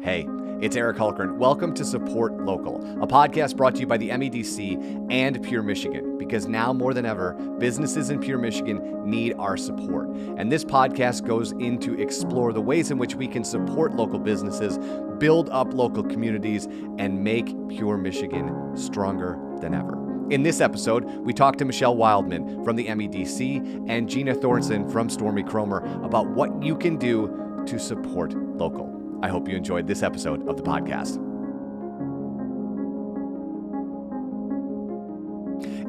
Hey, it's Eric Hultgren. Welcome to Support Local, a podcast brought to you by the MEDC and Pure Michigan, because now more than ever, businesses in Pure Michigan need our support. And this podcast goes in to explore the ways in which we can support local businesses, build up local communities, and make Pure Michigan stronger than ever. In this episode, we talk to Michele Wildman from the MEDC and Gina Thorsen from Stormy Kromer about what you can do to support local. I hope you enjoyed this episode of the podcast.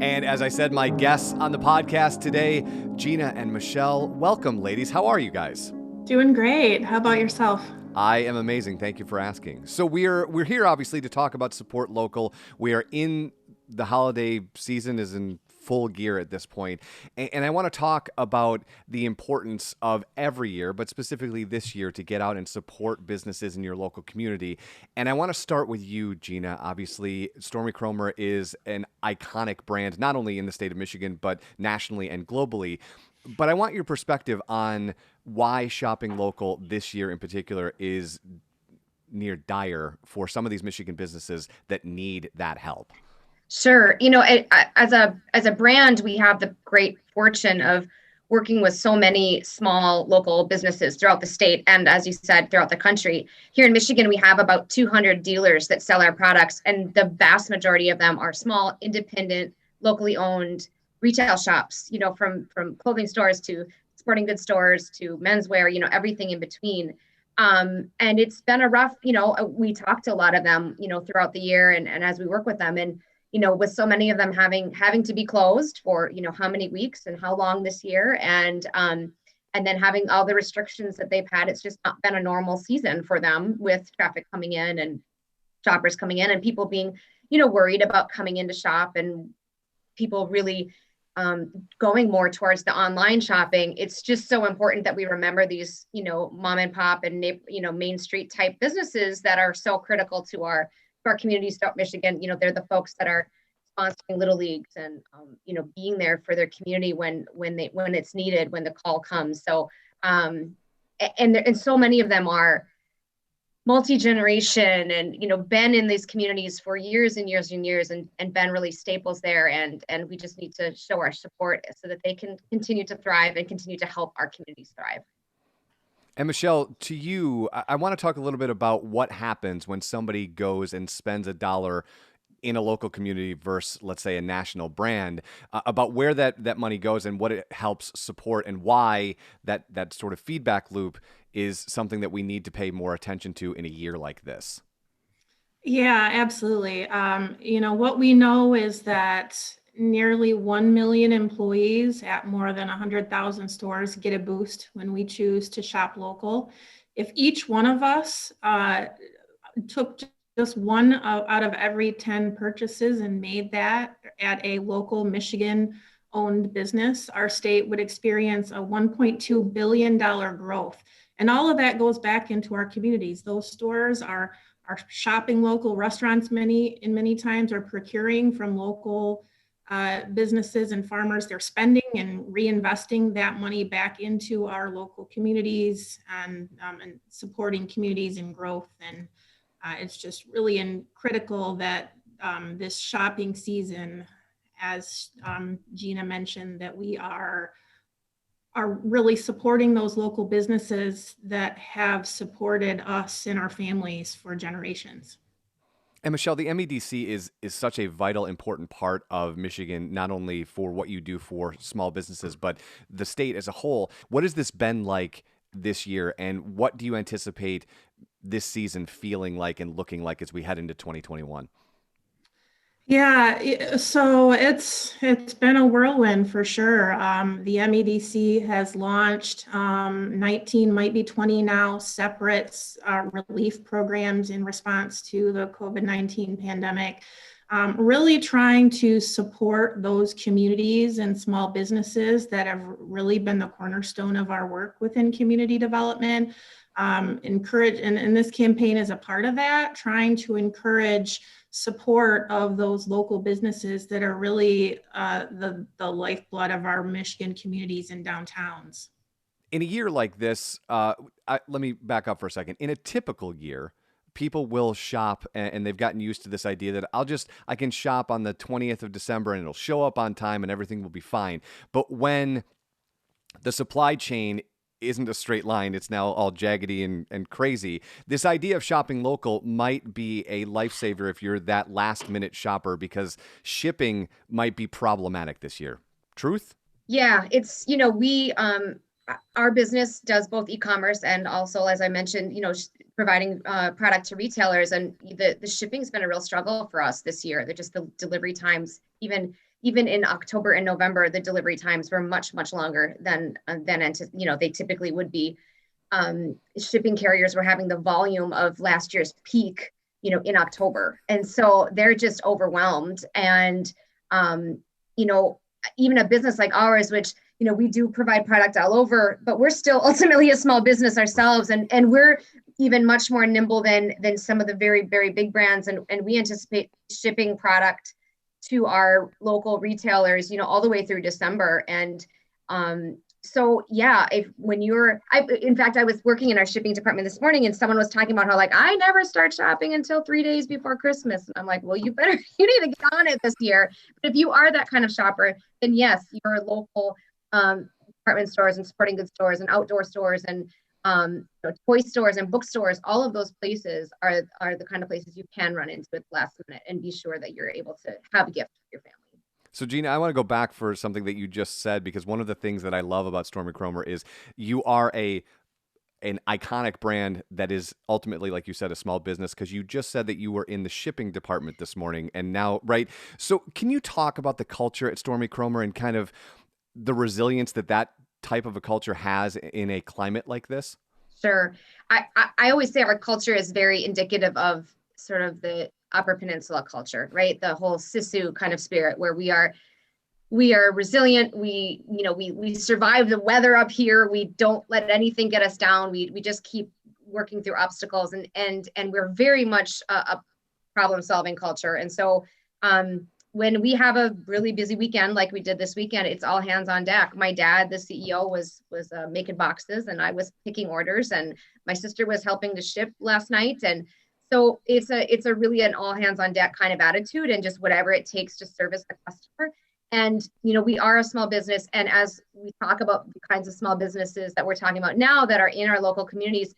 And as I said, my guests on the podcast today, Gina and Michele. Welcome, ladies. How are you guys? Doing great. How about yourself? I am amazing. Thank you for asking. So we're here obviously to talk about Support Local. We are in the holiday season, is in full gear at this point. And I want to talk about the importance of every year, but specifically this year, to get out and support businesses in your local community. And I want to start with you, Gina. Obviously, Stormy Kromer is an iconic brand, not only in the state of Michigan, but nationally and globally. But I want your perspective on why shopping local this year in particular is near dire for some of these Michigan businesses that need that help. Sure. As a brand, we have the great fortune of working with so many small local businesses throughout the state and, as you said, throughout the country. Here in Michigan, we have about 200 dealers that sell our products, and the vast majority of them are small, independent, locally owned retail shops, from clothing stores to sporting goods stores to menswear, everything in between. And it's been a rough, we talk to a lot of them, throughout the year and as we work with them, and with so many of them having to be closed for, how many weeks and how long this year. And then having all the restrictions that they've had, it's just not been a normal season for them, with traffic coming in and shoppers coming in and people being, worried about coming in to shop, and people really going more towards the online shopping. It's just so important that we remember these, mom and pop and, Main Street type businesses that are so critical to our communities throughout Michigan. They're the folks that are sponsoring little leagues and, being there for their community when it's needed, when the call comes. So, and so many of them are multi-generation and, been in these communities for years and years and years and been really staples there. And we just need to show our support so that they can continue to thrive and continue to help our communities thrive. And Michele, to you, I want to talk a little bit about what happens when somebody goes and spends $1 in a local community versus, let's say, a national brand, about where that money goes and what it helps support, and why that sort of feedback loop is something that we need to pay more attention to in a year like this. Yeah, absolutely. What we know is that nearly 1 million employees at more than 100,000 stores get a boost when we choose to shop local. If each one of us took just one out of every 10 purchases and made that at a local Michigan-owned business, our state would experience a $1.2 billion growth. And all of that goes back into our communities. Those stores are shopping local, restaurants many times are procuring from local businesses and farmers. They're spending and reinvesting that money back into our local communities and supporting communities and growth. And it's just really critical that this shopping season, as Gina mentioned, that we are really supporting those local businesses that have supported us and our families for generations. And Michele, the MEDC is such a vital, important part of Michigan, not only for what you do for small businesses, but the state as a whole. What has this been like this year, and what do you anticipate this season feeling like and looking like as we head into 2021? Yeah, so it's been a whirlwind for sure. The MEDC has launched 19, might be 20 now, separate relief programs in response to the COVID-19 pandemic, really trying to support those communities and small businesses that have really been the cornerstone of our work within community development. Encourage, and this campaign is a part of that, trying to encourage support of those local businesses that are really the lifeblood of our Michigan communities and downtowns. In a year like this, let me back up for a second. In a typical year, people will shop, and they've gotten used to this idea that I can shop on the 20th of December and it'll show up on time and everything will be fine. But when the supply chain isn't a straight line, it's now all jaggedy and crazy. This idea of shopping local might be a lifesaver if you're that last minute shopper, because shipping might be problematic this year. Truth? Yeah, it's, we, our business does both e-commerce and also, as I mentioned, providing product to retailers, and the shipping's been a real struggle for us this year. They're just the delivery times, even in October and November, the delivery times were much, much longer than they typically would be. Shipping carriers were having the volume of last year's peak, in October. And so they're just overwhelmed. And, even a business like ours, which, we do provide product all over, but we're still ultimately a small business ourselves. And we're even much more nimble than some of the very, very big brands. And we anticipate shipping product to our local retailers, all the way through December. And so, yeah, in fact, I was working in our shipping department this morning, and someone was talking about how, I never start shopping until 3 days before Christmas. And I'm like, well, you need to get on it this year. But if you are that kind of shopper, then yes, your local department stores and sporting goods stores and outdoor stores and toy stores and bookstores, all of those places are the kind of places you can run into at the last minute and be sure that you're able to have a gift for your family. So, Gina, I want to go back for something that you just said, because one of the things that I love about Stormy Kromer is you are an iconic brand that is ultimately, like you said, a small business, because you just said that you were in the shipping department this morning and now, right? So can you talk about the culture at Stormy Kromer and kind of the resilience that type of a culture has in a climate like this? Sure. I always say our culture is very indicative of sort of the Upper Peninsula culture, right? The whole Sisu kind of spirit, where we are resilient. We survive the weather up here. We don't let anything get us down. We just keep working through obstacles, and we're very much a problem solving culture. And so when we have a really busy weekend, like we did this weekend, it's all hands on deck. My dad, the CEO, was making boxes, and I was picking orders, and my sister was helping to ship last night. And so it's a really an all hands on deck kind of attitude, and just whatever it takes to service the customer. And, we are a small business. And as we talk about the kinds of small businesses that we're talking about now that are in our local communities,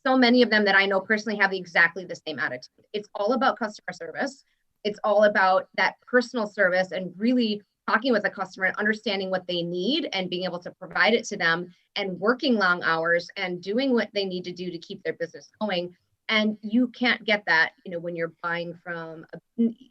so many of them that I know personally have exactly the same attitude. It's all about customer service. It's all about that personal service and really talking with the customer and understanding what they need and being able to provide it to them, and working long hours and doing what they need to do to keep their business going. And you can't get that, when you're buying from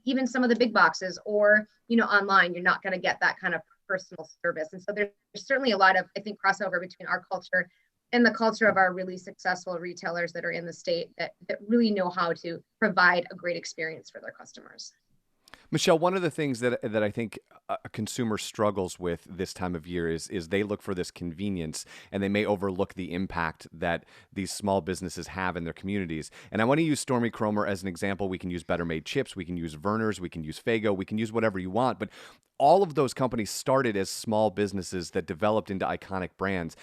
even some of the big boxes or, online. You're not going to get that kind of personal service. And so there's certainly a lot of, I think, crossover between our culture and the culture of our really successful retailers that are in the state that really know how to provide a great experience for their customers. Michele, one of the things that I think a consumer struggles with this time of year is they look for this convenience, and they may overlook the impact that these small businesses have in their communities. And I want to use Stormy Kromer as an example. We can use Better Made chips, we can use Verner's, we can use Fago, we can use whatever you want. But all of those companies started as small businesses that developed into iconic brands.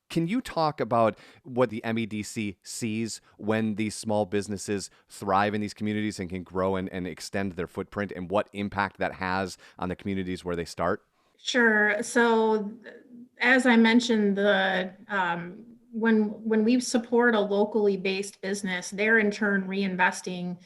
Can you talk about what the MEDC sees when these small businesses thrive in these communities and can grow and extend their footprint, and what impact that has on the communities where they start? Sure. So as I mentioned, when we support a locally based business, they're in turn reinvesting.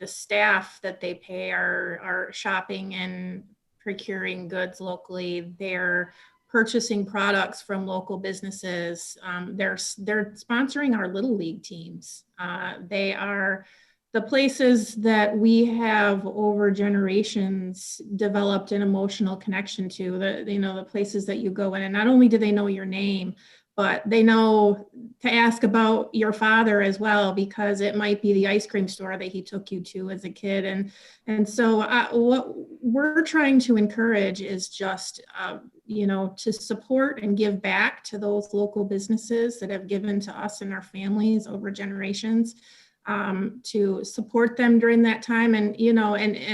The staff that they pay are shopping and procuring goods locally. They're purchasing products from local businesses. They're sponsoring our Little League teams. They are the places that we have over generations developed an emotional connection to. The places that you go in, and not only do they know your name, but they know to ask about your father as well, because it might be the ice cream store that he took you to as a kid. And so what we're trying to encourage is just, to support and give back to those local businesses that have given to us and our families over generations, to support them during that time. And,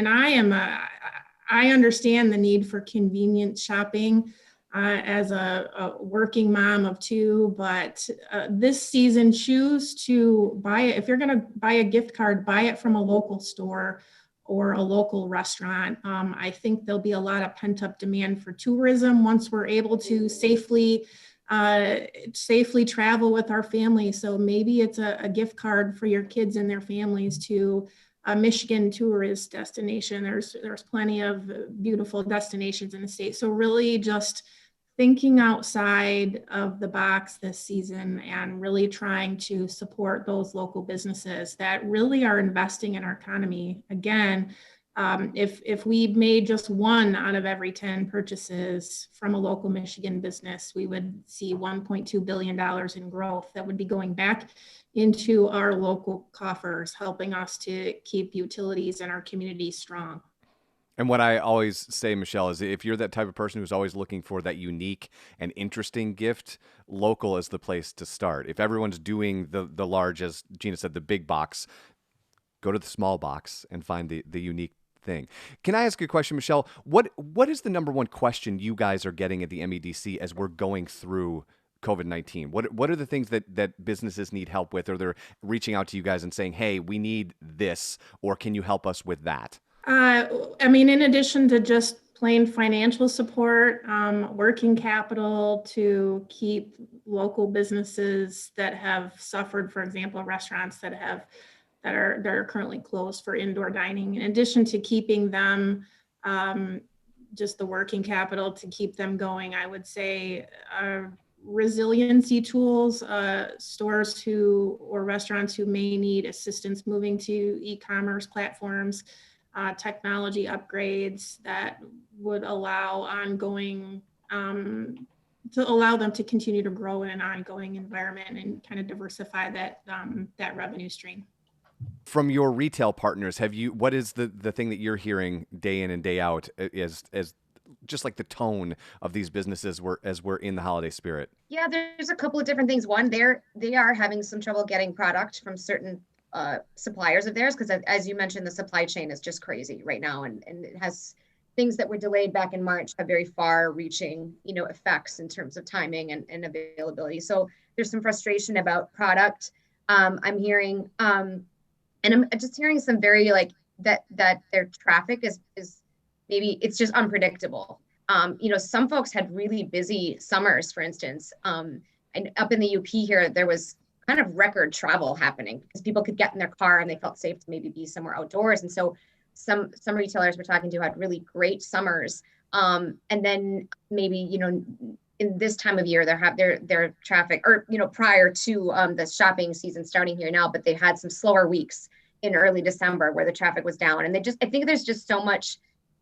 I understand the need for convenient shopping. as a working mom of two, but this season, choose to buy it. If you're going to buy a gift card, buy it from a local store or a local restaurant. I think there'll be a lot of pent up demand for tourism once we're able to safely travel with our family. So maybe it's a gift card for your kids and their families to a Michigan tourist destination. There's plenty of beautiful destinations in the state. So really just thinking outside of the box this season and really trying to support those local businesses that really are investing in our economy. Again, if we made just one out of every 10 purchases from a local Michigan business, we would see $1.2 billion in growth that would be going back into our local coffers, helping us to keep utilities in our community strong. And what I always say, Michele, is if you're that type of person who's always looking for that unique and interesting gift, local is the place to start. If everyone's doing the large, as Gina said, the big box, go to the small box and find the unique thing. Can I ask you a question, Michele? What is the number one question you guys are getting at the MEDC as we're going through COVID-19? What are the things that businesses need help with, or they're reaching out to you guys and saying, hey, we need this, or can you help us with that? I mean, in addition to just plain financial support, working capital to keep local businesses that have suffered, for example, restaurants that are currently closed for indoor dining. In addition to keeping them, just the working capital to keep them going, I would say resiliency tools, stores or restaurants who may need assistance moving to e-commerce platforms. Technology upgrades that would allow to allow them to continue to grow in an ongoing environment and kind of diversify that revenue stream. From your retail partners, what is the thing that you're hearing day in and day out as just like the tone of these businesses as we're in the holiday spirit? Yeah, there's a couple of different things. One, they are having some trouble getting product from certain suppliers of theirs, because as you mentioned, the supply chain is just crazy right now, and it has things that were delayed back in March have very far reaching effects in terms of timing and availability. So there's some frustration about product. I'm hearing and I'm just hearing some very that their traffic is maybe it's just unpredictable. Some folks had really busy summers, for instance, and up in the UP here there was kind of record travel happening because people could get in their car and they felt safe to maybe be somewhere outdoors. And so some retailers we're talking to had really great summers. And then maybe, in this time of year, their traffic, or, prior to the shopping season starting here now, but they had some slower weeks in early December where the traffic was down. And I think there's just so much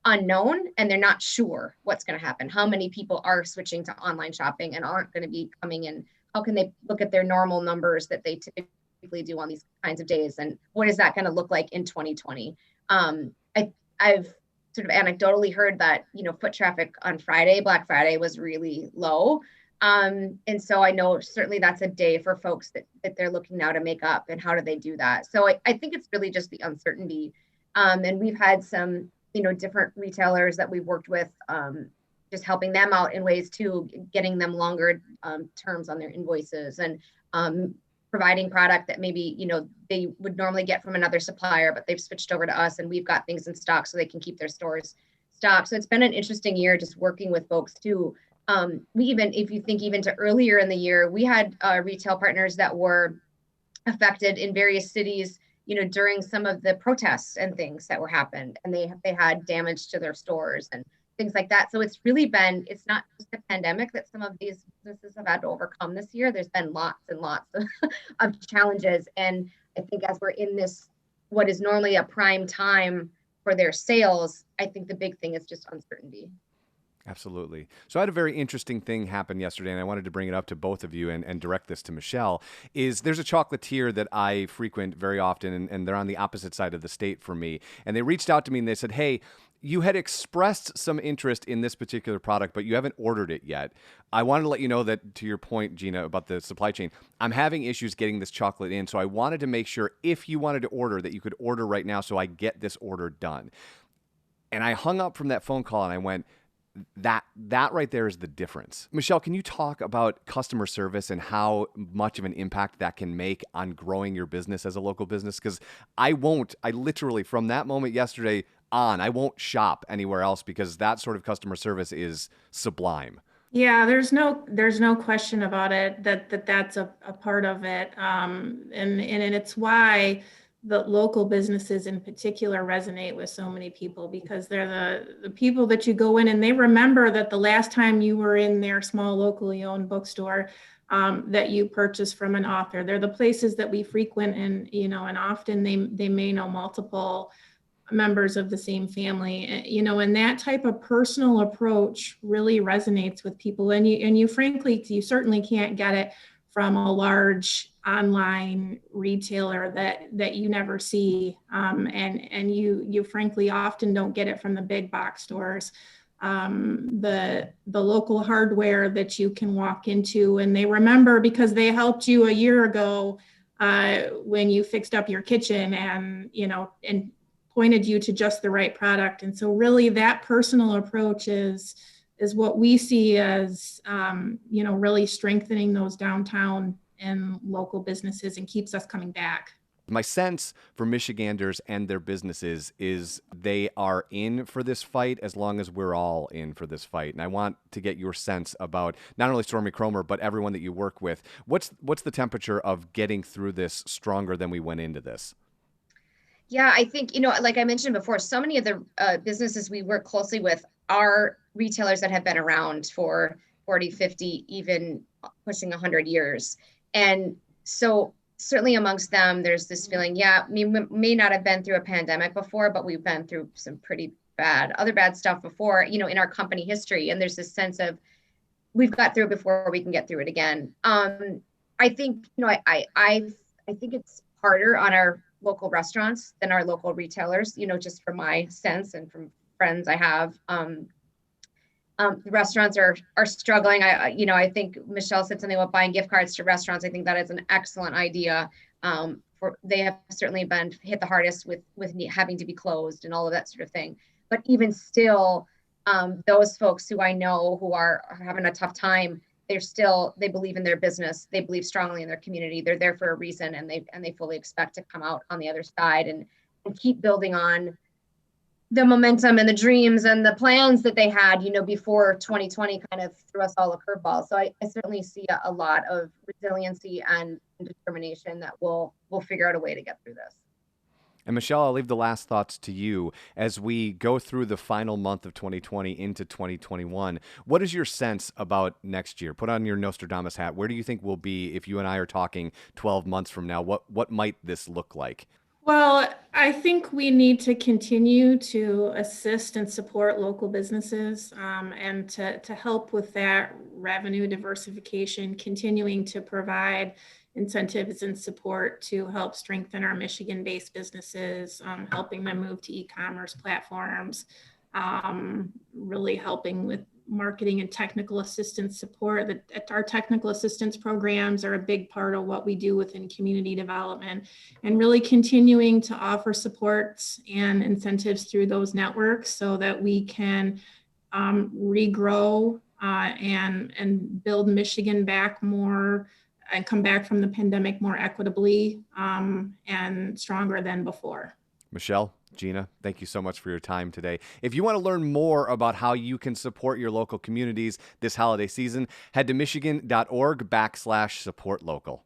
unknown, and they're not sure what's going to happen. How many people are switching to online shopping and aren't going to be coming in? How can they look at their normal numbers that they typically do on these kinds of days? And what is that going to look like in 2020? I've sort of anecdotally heard that, foot traffic on Friday, Black Friday, was really low. And so I know certainly that's a day for folks that they're looking now to make up, and how do they do that? So I think it's really just the uncertainty. And we've had some, different retailers that we've worked with, just helping them out in ways too, getting them longer terms on their invoices, and providing product that maybe, they would normally get from another supplier, but they've switched over to us and we've got things in stock so they can keep their stores stocked. So it's been an interesting year just working with folks too. If you think even to earlier in the year, we had retail partners that were affected in various cities, during some of the protests and things that were happened, and they had damage to their stores and things like that. So it's not just the pandemic that some of these businesses have had to overcome this year. There's been lots and lots of challenges. And I think as we're in this, what is normally a prime time for their sales, I think the big thing is just uncertainty. Absolutely. So I had a very interesting thing happen yesterday, and I wanted to bring it up to both of you and direct this to Michele. There's a chocolatier that I frequent very often, and they're on the opposite side of the state from me. And they reached out to me and they said, hey, you had expressed some interest in this particular product, but you haven't ordered it yet. I wanted to let you know that, to your point, Gina, about the supply chain, I'm having issues getting this chocolate in. So I wanted to make sure if you wanted to order that you could order right now so I get this order done. And I hung up from that phone call and I went, that right there is the difference. Michele, can you talk about customer service and how much of an impact that can make on growing your business as a local business? Because I literally, from that moment yesterday on, I won't shop anywhere else because that sort of customer service is sublime. Yeah, there's no question about it that's a part of it. And it's why the local businesses in particular resonate with so many people, because they're the people that you go in and they remember that the last time you were in their small locally owned bookstore, that you purchased from an author. They're the places that we frequent, and and often they may know multiple members of the same family, and that type of personal approach really resonates with people. And you frankly, you certainly can't get it from a large online retailer that you never see. And you frankly often don't get it from the big box stores. The local hardware that you can walk into and they remember because they helped you a year ago when you fixed up your kitchen, and pointed you to just the right product. And so really that personal approach is what we see as, really strengthening those downtown and local businesses and keeps us coming back. My sense for Michiganders and their businesses is they are in for this fight as long as we're all in for this fight. And I want to get your sense about not only Stormy Kromer, but everyone that you work with. What's the temperature of getting through this stronger than we went into this? Yeah, I think, like I mentioned before, so many of the businesses we work closely with are retailers that have been around for 40, 50, even pushing 100 years. And so certainly amongst them, there's this feeling, we may not have been through a pandemic before, but we've been through some pretty other bad stuff before, in our company history. And there's this sense of we've got through it before, we can get through it again. I think, I think it's harder on our local restaurants than our local retailers, just from my sense and from friends I have. The restaurants are struggling. I think Michele said something about buying gift cards to restaurants. I think that is an excellent idea. They have certainly been hit the hardest with having to be closed and all of that sort of thing. But even still, those folks who I know who are having a tough time, they believe in their business. They believe strongly in their community. They're there for a reason, and they fully expect to come out on the other side and keep building on the momentum and the dreams and the plans that they had, before 2020 kind of threw us all a curveball. So I certainly see a lot of resiliency and determination that we'll figure out a way to get through this. And Michele, I'll leave the last thoughts to you as we go through the final month of 2020 into 2021. What is your sense about next year? Put on your Nostradamus hat. Where do you think we'll be if you and I are talking 12 months from now? What might this look like? Well, I think we need to continue to assist and support local businesses, and to help with that revenue diversification, continuing to provide incentives and support to help strengthen our Michigan-based businesses, helping them move to e-commerce platforms, really helping with marketing and technical assistance support. Our technical assistance programs are a big part of what we do within community development, and really continuing to offer supports and incentives through those networks so that we can regrow and build Michigan back more and come back from the pandemic more equitably and stronger than before. Michele, Gina, thank you so much for your time today. If you want to learn more about how you can support your local communities this holiday season, head to michigan.org/supportlocal.